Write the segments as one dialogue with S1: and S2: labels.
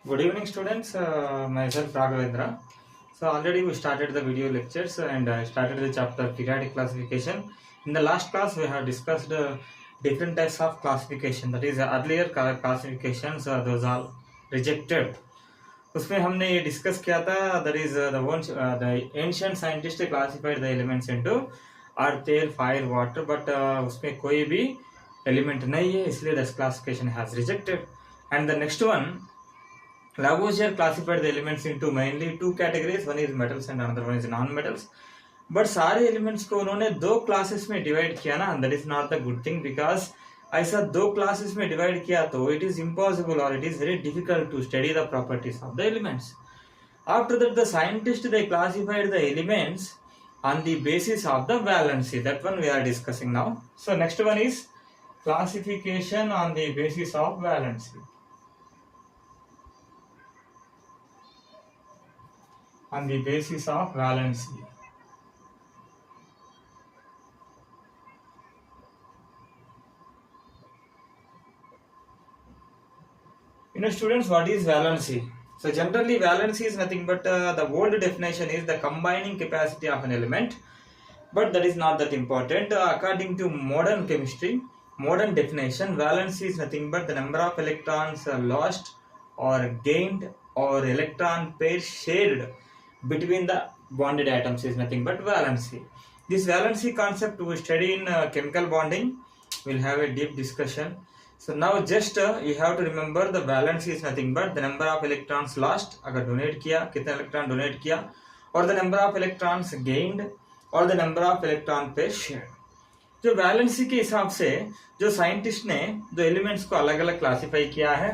S1: Good evening, students. Myself Raghavendra. So already we started the video lectures and started the chapter periodic classification. In the last class, we have discussed different types of classification. That is earlier classifications. Those are rejected. उसमें हमने ये discuss किया था that is the ancient scientist classified the elements into earth air fire water but उसमें कोई भी element नहीं है इसलिए this classification has rejected and the next one Lavoisier classified the elements into mainly two categories. One is metals and another one is non-metals. But सारे elements को उन्होंने दो classes में divide किया ना. That is not the good thing because ऐसा दो classes में divide किया तो it is impossible or it is very difficult to study the properties of the elements. After that, the scientists they classified the elements on the basis of the valency. That one we are discussing now. So next one is classification on the basis of valency. On the basis of valency. Students, what is valency? So generally valency is nothing but the old definition is the combining capacity of an element, but that is not that important. According to modern chemistry, modern definition, valency is nothing but the number of electrons lost or gained or electron pairs shared between the bonded atoms is nothing but valency. This valency concept we study in chemical bonding. We'll have a deep discussion. So now just you have to remember the valency is nothing but the number of electrons lost अगर donate किया कितने electron donate किया और the number of electrons gained और the number of electron pairs shared. जो valency के हिसाब से जो साइंटिस्ट ने जो एलिमेंट्स को अलग अलग क्लासिफाई किया है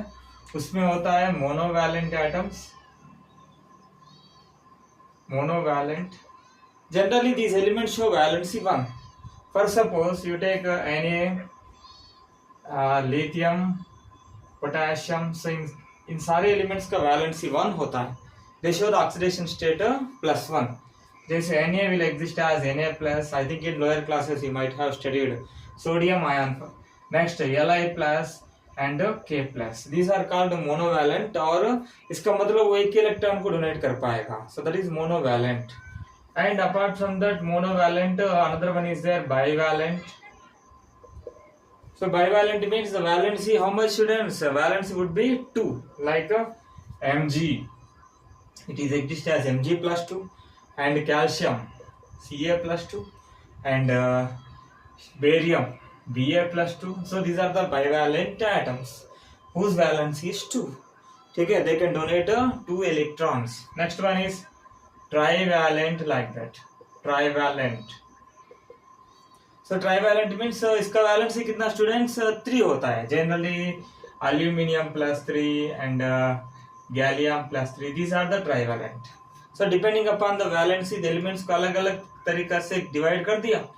S1: उसमें होता है monovalent atoms. Monovalent. Generally, these elements show valency 1. For suppose you take Na, lithium, potassium. So in सारे elements का valency 1 होता है. They show the oxidation state +1. जैसे Na will exist as Na plus. I think in lower classes you might have studied sodium ion. Next Li plus and K plus. These are called monovalent और इसका मतलब वो एक electron को donate कर पाएगा. So that is monovalent. And apart from that monovalent, another one is there bivalent. So bivalent means the valency how much students? Valency would be 2 like Mg. It is exist as Mg plus 2 and calcium Ca plus 2 and barium Ba plus 2. So these are the bivalent atoms whose valency is 2. Okay, they can donate 2 electrons. Next one is trivalent like that. Trivalent. So trivalent means इसका valency कितना students 3 होता है. Generally aluminium plus 3 and gallium plus 3. These are the trivalent. So depending upon the valency, the elements को अलग अलग तरीका से divide कर दिया.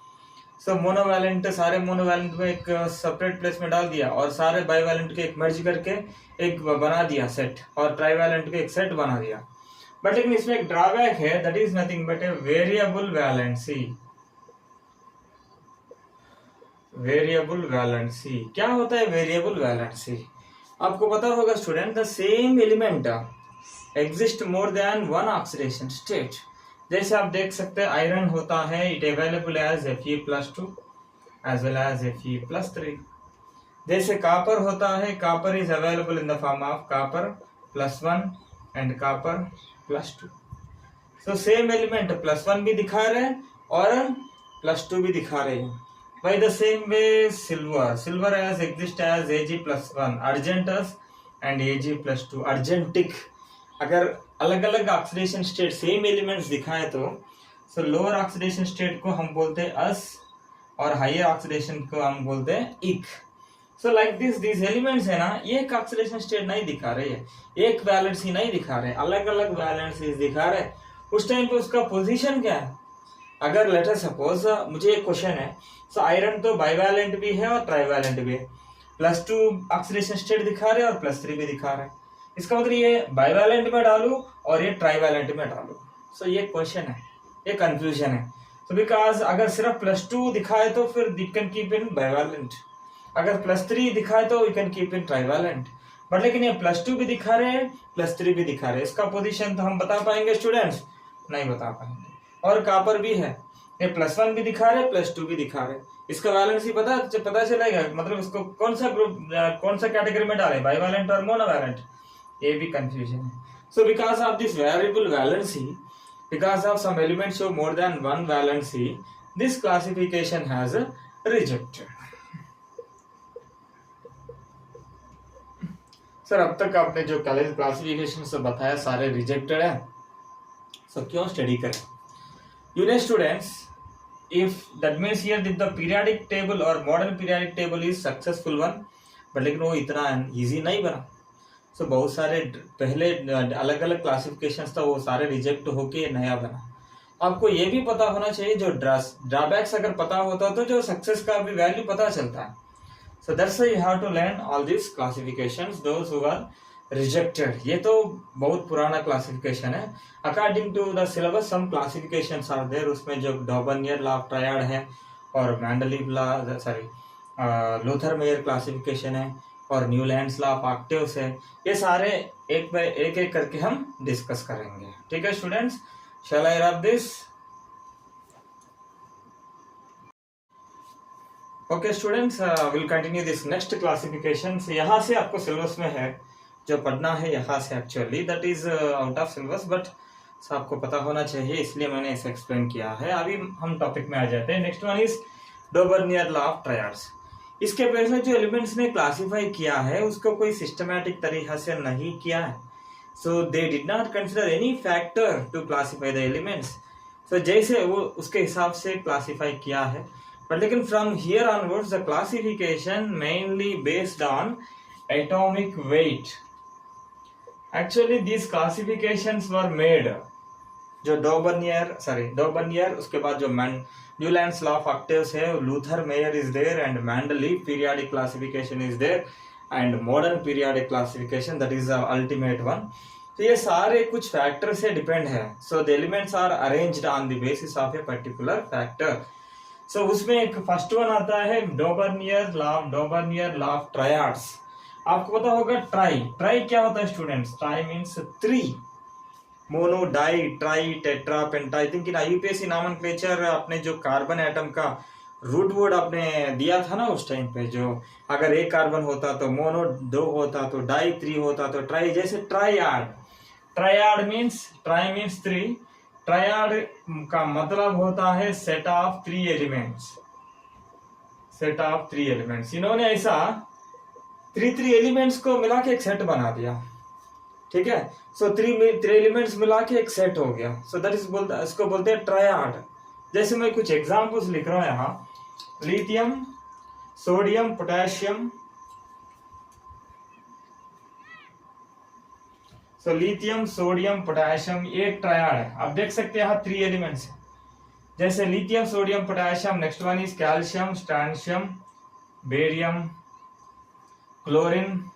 S1: So मोनोवैलेंट सारे मोनोवैलेंट में एक सेपरेट प्लेस में डाल दिया और सारे बाइवैलेंट के एक मर्ज करके एक बना दिया सेट और ट्राइवैलेंट के एक सेट बना दिया. बट लेकिन इसमें एक ड्रॉबैक है that is nothing but a variable valency. Variable valency क्या होता है? वेरिएबल वैलेंसी आपको पता होगा student. The same element exist more than one oxidation state. जैसे आप देख सकते हैं आयरन होता है it available as Fe+2 as well as Fe+3. जैसे कॉपर होता है copper is available in the form of copper+1 and copper+2. So same element +1 भी दिखा रहे हैं और +2 भी दिखा रहे हैं. By the same way silver as exist as Ag+1 argentous and Ag+2 argentic. अगर अलग अलग ऑक्सीडेशन स्टेट सेम एलिमेंट्स दिखाए तो लोअर ऑक्सीडेशन स्टेट को हम बोलते हैं अस और हायर ऑक्सीडेशन को हम बोलते हैं इक. सो लाइक दिस एलिमेंट्स है ना एक ऑक्सीडेशन स्टेट नहीं दिखा रहे हैं, एक वैलेंसी नहीं दिखा रहे, अलग अलग वैलेंसीज दिखा रहे. उस टाइम पे उसका पोजीशन क्या है? अगर लेटर सपोज मुझे एक क्वेश्चन है. सो आयरन तो बाइवैलेंट भी है और ट्राइवैलेंट भी है. +2 ऑक्सीडेशन स्टेट दिखा रहे और +3 भी दिखा रहे. इसका मतलब ये बाइवैलेंट में डालू और ये ट्राइवैलेंट में डालू. सो ये क्वेश्चन है, ये कंफ्यूजन है. तो बिकॉज अगर सिर्फ +2 दिखाए तो फिर you can keep in bivalent, अगर +3 दिखाए तो you can keep in trivalent. But लेकिन ये +2 भी दिखा रहे हैं, +3 भी दिखा रहे हैं। इसका पोजीशन तो हम बता पाएंगे स्टूडेंट्स? नहीं बता पाएंगे। और कॉपर भी है, ये +1 भी दिखा रहे, +2 भी दिखा रहे। इसका वैलेंस ही पता चलेगा, मतलब इसको कौन सा ग्रुप, कौन सा कैटेगरी में डाले, बाइवैलेंट और मोनोवैलेंट, ये भी कंफ्यूजन है। So because of this variable valency, because of some elements show more than one valency, this classification has rejected. Sir अब तक आपने जो क्लासिफिकेशन से बताया सारे रिजेक्टेड है, सो क्यों स्टडी करें? You know students, if that means here that the periodic table or modern periodic table is successful one, but लेकिन वो इतना इजी नहीं बना। सो बहुत सारे पहले अलग अलग क्लासिफिकेशंस था, वो सारे रिजेक्ट होके नया बना। आपको ये भी पता होना चाहिए, जो ड्रॉबैक्स अगर पता होता तो जो सक्सेस का भी वैल्यू पता चलता है। So that's why you have to learn all this classifications those who are rejected. ये तो बहुत पुराना क्लासिफिकेशन है। According to the syllabus some classifications are there, उसमें जो डॉबर्नियर लॉ ऑफ ट्रायड है और Mendeleev law, sorry Lothar Meyer classification है और न्यूलैंड्स लॉ ऑफ ऑक्टेव्स है। ये सारे एक बाय एक करके हम डिस्कस करेंगे। ठीक है students, shall I wrap this? Okay students, will continue this next classification. यहाँ से आपको सिलेबस में है जो पढ़ना है, यहाँ से actually that is out of syllabus, but आपको पता होना चाहिए, इसलिए मैंने इसे एक्सप्लेन किया है। अभी हम टॉपिक में आ जाते हैं। Next one is डॉबर्नियर law of triads. इसके पहले जो एलिमेंट्स ने क्लासिफाई किया है उसको कोई सिस्टमैटिक तरीका से नहीं किया है। So they did not consider any factor to classify the elements. So जैसे वो उसके हिसाब से क्लासिफाई किया है, बट लेकिन from here onwards the classification mainly based on atomic weight. Actually these classifications were made, जो डॉबर्नियर, उसके बाद जो न्यूलैंड्स लॉ ऑफ ऑक्टेव्स है, Luther Meyer is there and Mendeleev periodic classification is there and modern periodic classification that is the ultimate one. तो ये सारे कुछ factor से डिपेंड है। So the elements are arranged on the basis of a particular factor. So उसमें एक first one आता है डॉबर्नियर लॉ ऑफ ट्रायड्स। आपको पता होगा ट्राई क्या होता है students? Tri means 3, mono, di, tri, tetra, penta. I think in IUPAC nomenclature अपने जो कार्बन एटम का रूट वर्ड आपने दिया था ना उस टाइम पे, जो अगर एक कार्बन होता तो मोनो 2 होता, तो डाई 3 होता, तो ट्राई, जैसे ट्रायड मीन्स 3। ट्रायड का मतलब होता है सेट ऑफ 3 एलिमेंट्स। इन्होंने ऐसा 3 एलिमेंट्स को मिला के एक सेट बना दिया। ठीक है, सो 3 एलिमेंट्स मिला के एक सेट हो गया। सो दैट इज इसको बोलते हैं ट्रायड। जैसे मैं कुछ एग्जांपल्स लिख रहा हूं यहाँ, lithium, sodium, potassium. So lithium, sodium, potassium, ये एक ट्रायड है। आप देख सकते हैं यहाँ 3 एलिमेंट्स है, जैसे lithium, sodium, potassium. Next one is calcium, स्ट्रांशियम, barium, chlorine,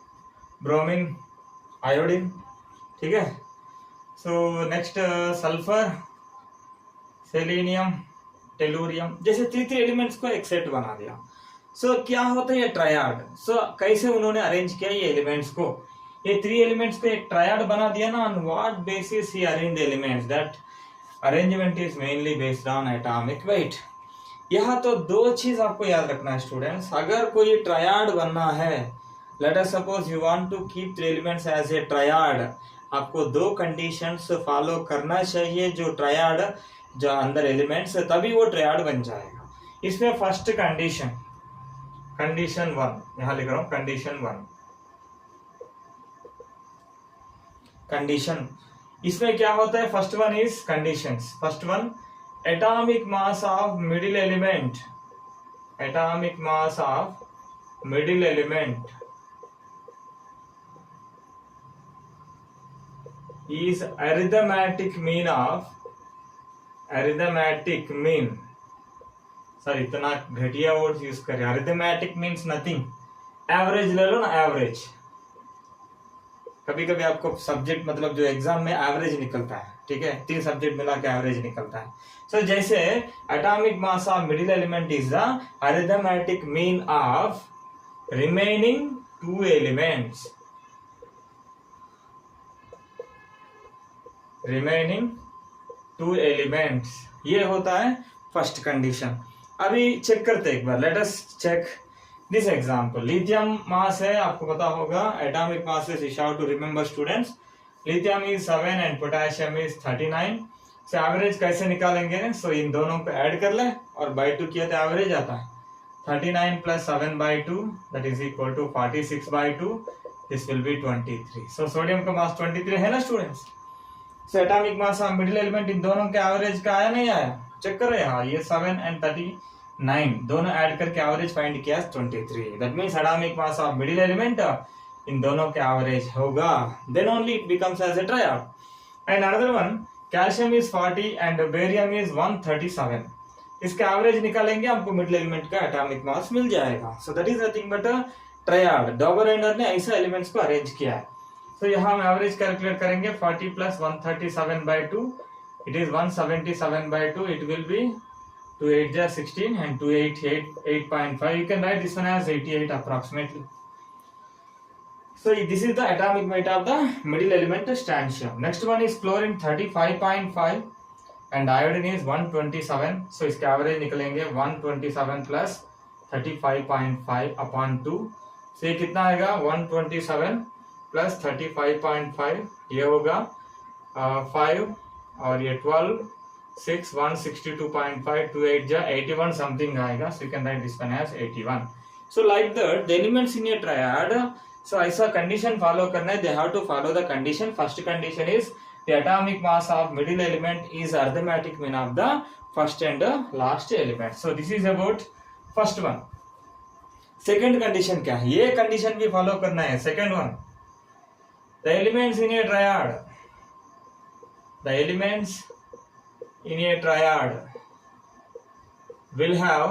S1: bromine, iodine. ठीक है, so next sulphur, selenium, tellurium. जैसे 3 एलिमेंट्स को एक सेट बना दिया। सो क्या होता है ये ट्रायड? सो कैसे उन्होंने अरेंज किया ये एलिमेंट्स को? ये 3 एलिमेंट्स को एक ट्रायड बना दिया ना। On what basis he arrange elements? That arrangement is mainly based on atomic wait. यहाँ तो 2 चीज आपको याद रखना है स्टूडेंट्स। अगर कोई ट्रायड बनना है, let us suppose you want to keep 3 elements as a triad, आपको 2 कंडीशंस फॉलो करना चाहिए जो ट्रायड जो अंदर एलिमेंट्स है, तभी वो ट्रायड बन जाएगा। इसमें फर्स्ट कंडीशन 1, यहां लिख रहा हूं कंडीशन। इसमें क्या होता है? First one is conditions. First one, atomic mass of middle element is arithmetic mean sir इतना घटिया वर्ड यूज करें। Arithmetic means nothing. एवरेज ले लो ना, एवरेज। कभी कभी आपको सब्जेक्ट मतलब जो एग्जाम में एवरेज निकलता है, ठीक है, 3 सब्जेक्ट मिला के एवरेज निकलता है। सो जैसे atomic mass of middle element is the arithmetic mean of remaining 2 elements. Remaining 2 elements, ये होता है फर्स्ट कंडीशन। अभी चेक करते एक बार, let us check this example. Lithium mass है, आपको पता होगा atomic mass is, how to remember students, lithium is 7 and potassium is 39। So average कैसे निकालेंगे, सो इन दोनों को ऐड कर ले और बाई 2 किया तो एवरेज आता है 39 plus 7/2 that is equal to 46/2, this will be 23। So sodium का मास 23 है ना students. So atomic mass of middle element इन दोनों के एवरेज का आया नहीं आया, चेक करो यहाँ, ये 7 एंड 39 दोनों ऐड करके एवरेज फाइंड किया 23। That means atomic mass of middle element इन दोनों के एवरेज होगा, then only it becomes as a triad. And another one, calcium is 40 and barium is 137, इसका एवरेज निकालेंगे हमको मिडिल एलिमेंट का एटॉमिक मास मिल जाएगा। So that is nothing but a triad. Dobereiner ने ऐसा एलिमेंट्स को अरेंज किया है। तो यहाँ हम एवरेज कैलकुलेट करेंगे 40 plus 137/2, it is 177/2, it will be 2 8 जा 16 and 2 8 8.5, you can write this one as 88 approximately. So this is the atomic weight of the middle element strontium. Next one is chlorine 35.5 and iodine is 127. So इसका average निकलेंगे 127 plus 35.5 upon 2। so ये कितना आएगा 127 plus 35.5, ये होगा 5 और ये 12 6 162.5 2 8 जा 81 समथिंग आएगा। so you can write this one as 81. so like that the elements in a triad, so ऐसा कंडीशन फॉलो करना है, they have to follow the condition. First condition is the atomic mass of middle element is arithmetic mean of the first and last element. so this is about first one. second condition क्या है, ये condition भी follow करना है। second one, the elements in a triad, the elements in a triad will have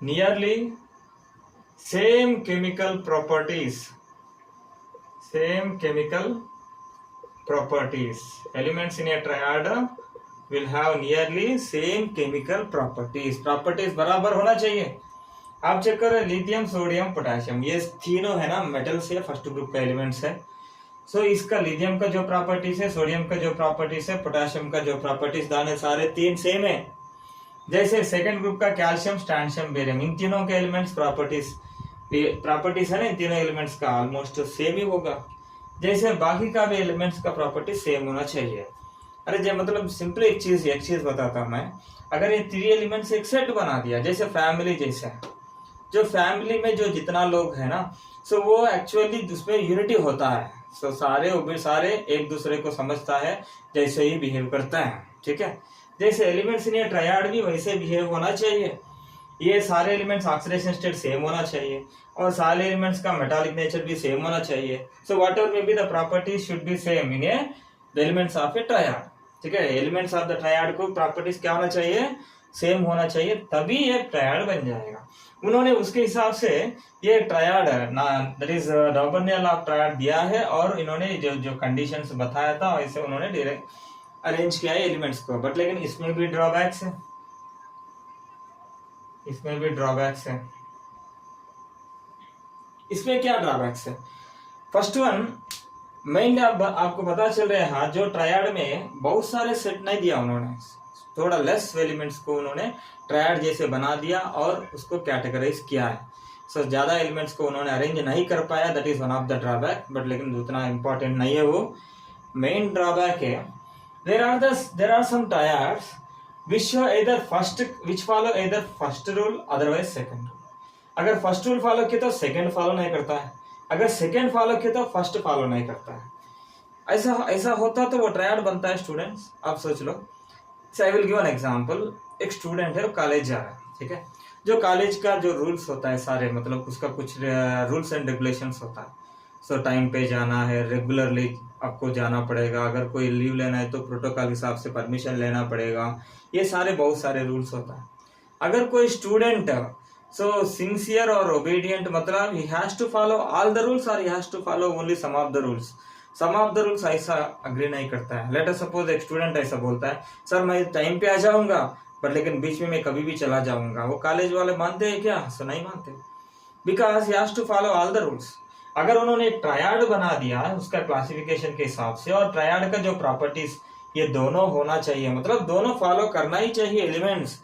S1: nearly same chemical properties. Elements in a triad will have nearly same chemical properties. properties बराबर होना चाहिए। आप check करो, lithium sodium potassium ये तीनों है ना metals है, फर्स्ट ग्रुप का एलिमेंट्स है। सो इसका लिथियम का जो प्रॉपर्टीज है, सोडियम का जो प्रॉपर्टीज है, पोटेशियम का जो प्रॉपर्टीज, दाने सारे तीन सेम है। जैसे सेकंड ग्रुप का कैल्शियम स्ट्रैंशियम बेरियम, इन तीनों के एलिमेंट्स प्रॉपर्टीज है ना, इन तीनों एलिमेंट्स का ऑलमोस्ट सेम ही होगा। जैसे बाकी का भी एलिमेंट्स का प्रॉपर्टी सेम होना चाहिए। अरे जो मतलब सिंपली एक चीज बताता हूँ मैं, अगर ये 3 एलिमेंट्स एक सेट बना दिया, जैसे फैमिली जैसे, जो फैमिली में जो जितना लोग है ना, सो वो एक्चुअली उसमें यूनिटी होता है। सो सारे एक दूसरे को समझता है, जैसे ही बिहेव करता है, ठीक है। जैसे एलिमेंट्स इन ये ट्रायड भी वैसे बिहेव होना चाहिए। ये सारे एलिमेंट्स ऑक्सीडेशन स्टेट सेम होना चाहिए और सारे एलिमेंट्स का मेटालिक नेचर भी सेम होना चाहिए। So what ever may be the properties should be same in the elements of A triad, ठीक है। एलिमेंट्स ऑफ द ट्रायड को प्रॉपर्टीज क्या होना चाहिए, सेम होना चाहिए, तभी ये ट्रायड बन जाएगा। उन्होंने उसके हिसाब से ये triad that is Dobereiner law of triad दिया है, और इन्होंने जो कंडीशंस बताया था वैसे उन्होंने डायरेक्ट अरेंज किया है एलिमेंट्स को। बट लेकिन इसमें भी ड्रॉबैक्स है, इसमें क्या ड्रॉबैक्स है। फर्स्ट वन, मेनली आपको पता चल रहा है, हाँ, जो ट्रायड में बहुत सारे सेट नहीं दिया उन्होंने, थोड़ा लेस एलिमेंट्स को उन्होंने ट्रायड जैसे बना दिया और उसको कैटेगराइज किया है। सो ज्यादा एलिमेंट्स को उन्होंने अरेंज नहीं कर पाया, that is one of the drawback. But लेकिन उतना इंपॉर्टेंट नहीं है, वो मेन ड्रॉबैक है। There are some triads which follow either first rule otherwise second rule. अगर फर्स्ट रूल फॉलो किया तो सेकंड फॉलो नहीं करता है, अगर सेकंड फॉलो किया तो फर्स्ट फॉलो नहीं करता है। ऐसा होता तो वो ट्रायड बनता है स्टूडेंट्स। आप सोच लो, I will give an example. एक स्टूडेंट है, वो कॉलेज जा रहा है, ठीक है। जो कॉलेज का जो रूल्स होता है सारे, मतलब उसका कुछ रूल्स एंड रेगुलेशंस होता है। सो टाइम पे जाना है, रेगुलरली आपको जाना पड़ेगा, अगर कोई लीव लेना है तो प्रोटोकॉल हिसाब से परमिशन लेना पड़ेगा, ये सारे बहुत सारे रूल्स होता है। अगर कोई स्टूडेंट सो सिंसियर और ओबीडियंट, मतलब he has to follow all the rules और he has to follow only some of the rules, ऐसा अग्री नहीं करता है। लेट अस सपोज एक स्टूडेंट ऐसा बोलता है, सर मैं टाइम पे आ जाऊंगा बट लेकिन बीच में मैं कभी भी चला जाऊंगा। वो कॉलेज वाले मानते हैं क्या? सो नहीं मानते, because he has to follow all the rules. अगर उन्होंने एक ट्रायड बना दिया है उसका क्लासिफिकेशन के हिसाब से, और ट्रायड का जो प्रॉपर्टीज ये दोनों होना चाहिए, मतलब दोनों फॉलो करना ही चाहिए एलिमेंट्स।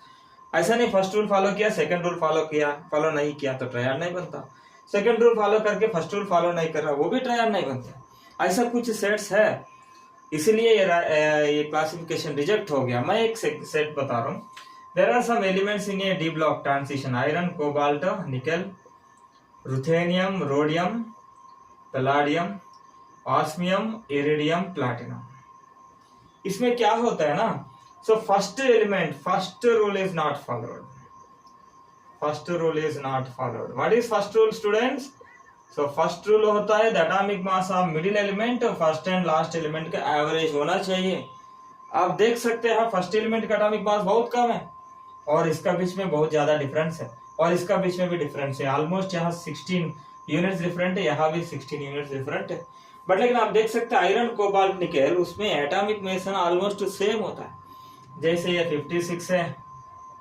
S1: ऐसा नहीं फर्स्ट रूल फॉलो किया सेकंड रूल फॉलो नहीं किया तो ट्रायड नहीं बनता, सेकंड रूल फॉलो करके फर्स्ट रूल फॉलो नहीं कर रहा वो भी ट्रायड नहीं बनता। ऐसा कुछ सेट्स है, इसीलिए ये क्लासिफिकेशन रिजेक्ट हो गया। मैं एक सेट बता रहा हूँ। There are some elements in a d block transition, iron, cobalt, nickel, ruthenium, rhodium, palladium, osmium, iridium, platinum. इसमें क्या होता है ना, so first element first rule is not followed, first rule is not followed. What is first rule students? So first rule होता है the atomic mass of middle element first and last element का average होना चाहिए। आप देख सकते हैं first element का एटॉमिक मास बहुत कम है और इसका बीच में बहुत ज्यादा डिफरेंस है, और इसका बीच में भी डिफरेंस है, ऑलमोस्ट यहाँ 16 यूनिट्स डिफरेंट है, यहाँ भी 16 यूनिट्स डिफरेंट है। बट लेकिन आप देख सकते हैं आयरन, कोबाल्ट, निकेल उसमें एटॉमिक मास ऑलमोस्ट सेम होता है। जैसे ये 56 है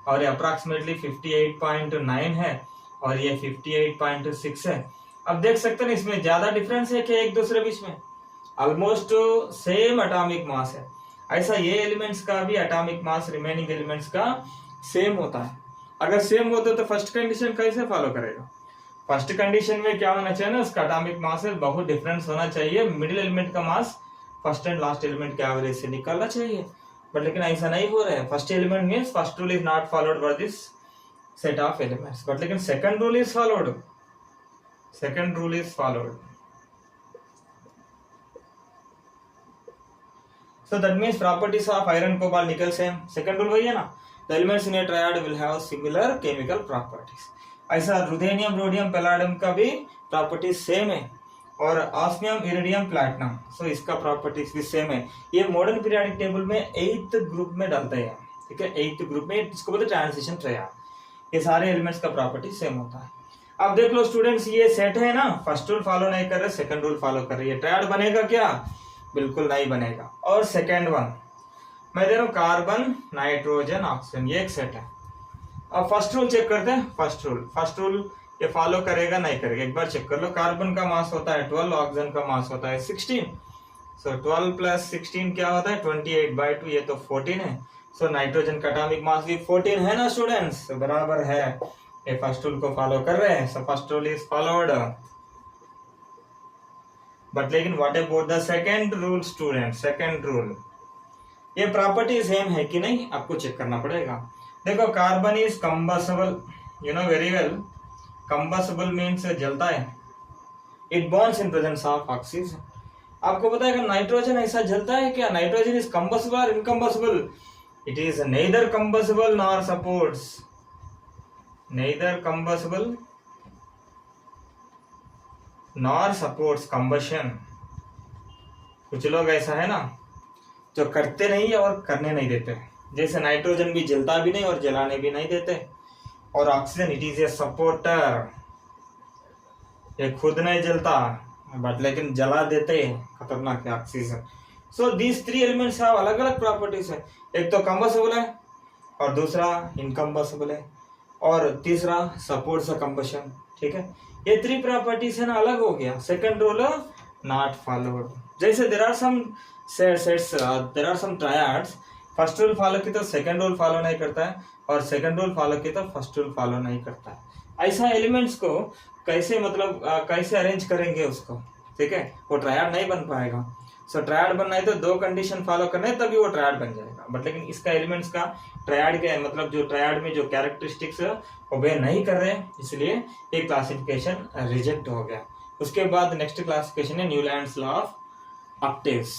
S1: और ये अप्रॉक्सीमेटली 58.9 है और ये 58.6 है। अब देख सकते हैं इसमें ज्यादा डिफरेंस है कि एक दूसरे बीच में, ऑलमोस्ट सेम एटॉमिक मास है। ऐसा ये एलिमेंट्स का भी एटॉमिक मास रिमेनिंग एलिमेंट्स का सेम होता है। अगर सेम होता तो फर्स्ट कंडीशन कैसे फॉलो करेगा? फर्स्ट कंडीशन में क्या होना चाहिए ना, उसका एटॉमिक मास से बहुत डिफरेंस होना चाहिए, मिडिल एलिमेंट का मास फर्स्ट एंड लास्ट एलिमेंट के एवरेज से निकालना चाहिए। बट लेकिन ऐसा नहीं हो रहा है। First element means first rule is not followed for this set of elements, but लेकिन second rule is followed, second rule is followed. So that means properties of iron, cobalt, nickel same. Second rule वही है ना, the elements in a triad will have similar chemical properties. ऐसा ruthenium, rhodium, palladium का भी properties same है, और osmium, iridium, platinum सो इसका properties भी सेम है। ये मॉडर्न पीरियोडिक टेबल में 8th ग्रुप में डालते हैं, ठीक है, 8th ग्रुप में, इसको बोलते हैं ट्रांजिशन ट्रायड। ये सारे एलिमेंट्स का प्रॉपर्टी सेम होता है। अब देख लो स्टूडेंट्स, ये सेट है ना, फर्स्ट रूल फॉलो नहीं कर रहे, सेकंड रूल फॉलो कर रही है, ट्रायड बनेगा क्या? बिल्कुल नहीं बनेगा। और सेकंड वन मैं दे रहा हूँ कार्बन, नाइट्रोजन, ऑक्सीजन, ये एक सेट है। अब फर्स्ट रूल चेक करते हैं। फर्स्ट रूल ये फॉलो करेगा नहीं करेगा, एक बार चेक कर लो। कार्बन का मास होता है 12, ऑक्सीजन का मास होता है 16, सो 12 प्लस 16 क्या होता है 28/2, ये तो 14 है। सो नाइट्रोजन का एटॉमिक मास भी 14 है ना स्टूडेंट्स, बराबर है। ये फर्स्ट रूल को फॉलो कर रहे हैं, so first rule is followed. But लेकिन what about the second rule student? Second rule ये प्रॉपर्टी सेम है कि नहीं आपको चेक करना पड़ेगा। देखो carbon is combustible, you know very well, combustible means जलता है, it burns in presence of oxygen. आपको पता है कि नाइट्रोजन ऐसा जलता है क्या? नाइट्रोजन इज कंबस्टिबल और इनकम्बस्टिबल? It is nether combustible nor supports, neither combustible nor supports combustion। कुछ लोग ऐसा है ना जो करते नहीं है और करने नहीं देते, जैसे नाइट्रोजन भी जलता भी नहीं और जलाने भी नहीं देते, और oxygen it is a supporter, ये खुद नहीं जलता बट लेकिन जला देते हैं, खतरनाक है oxygen. So these 3 elements have अलग अलग प्रॉपर्टीज है, एक तो कंबस्टिबल है और दूसरा इनकम्बस्टिबल है और तीसरा सपोर्ट्स कंबशन, ठीक है। ये 3 प्रॉपर्टीज है ना, अलग हो गया। Second rule not followed. जैसे there are some sets, there are some triads, first rule follow की तो सेकंड रूल फॉलो नहीं करता है, और सेकंड रूल फॉलो की तो फर्स्ट रूल फॉलो नहीं करता है। ऐसा एलिमेंट्स को कैसे मतलब कैसे अरेंज करेंगे उसको, ठीक है, वो ट्रायड नहीं बन पाएगा। सो ट्रायड बनना है तो 2 कंडीशन फॉलो करना है तभी वो ट्रायड बन जाएगा। बट लेकिन इसका एलिमेंट्स का ट्रायड के मतलब जो ट्रायड में जो कैरेक्टरिस्टिक्स ओबे नहीं कर रहे, इसलिए ये क्लासिफिकेशन रिजेक्ट हो गया। उसके बाद नेक्स्ट क्लासिफिकेशन है न्यूलैंड्स लॉ ऑफ ऑक्टेव्स।